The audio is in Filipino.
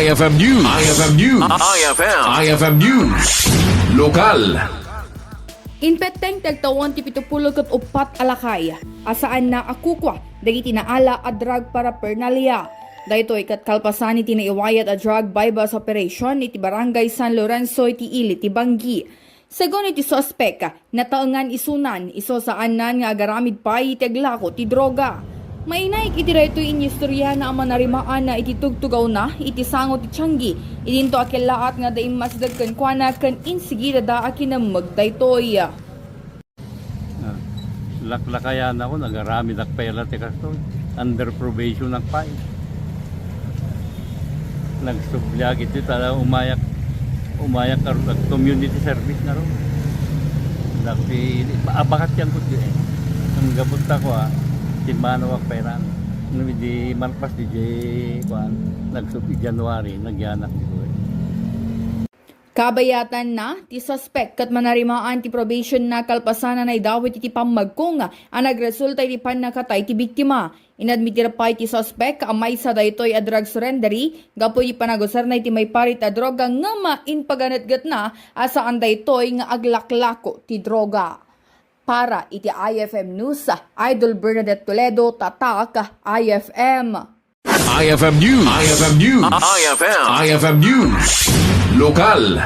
IFM News. IFM News. IFM News. Lokal. Inpeteng tagtawan ti 74 alakay, asaan na akukwa, dagiti naala a drug para pernalya. Dahito ikat kalpasan iti naiwayat a drug Buybust operation iti barangay San Lorenzo iti ili ti Bangui. Segon iti sospek, nataengan isunan, iso saan nan nga agaramid pa iti aglako ti droga. Mainay iti dayto inistorya na ama narimaan na iti tugtugaw na iti sango ti Tianggi. Idinto akilaat nga daim masdag ken kuana ken insigida da akinamag daytoy. Laklakayan ako, nagarami nakpela ti kasto. Under probation nagpay. Nagsubyag iti tala umayak karon nag community service na ron. Dati abakat yan ko eh. Ang gabot ako timano ak pera. Di malpas di kuan nagsubi January nagyanak dito. Kabayatan na ti suspect kat manarimaan ti probation na kalpasanan ay dawit iti pamagkong ang nagresulta iti panakatay ti biktima. Inadmitira pa iti suspect amay sa daytoy a drug surrendery gapo iti panagusar na iti may parit a droga nga mainpaganatgat na asaan daytoy nga aglaklako ti droga. Para iti IFM News, Idol Bernadette Toledo, Tatak, IFM. IFM News. IFM News. IFM News. Lokal.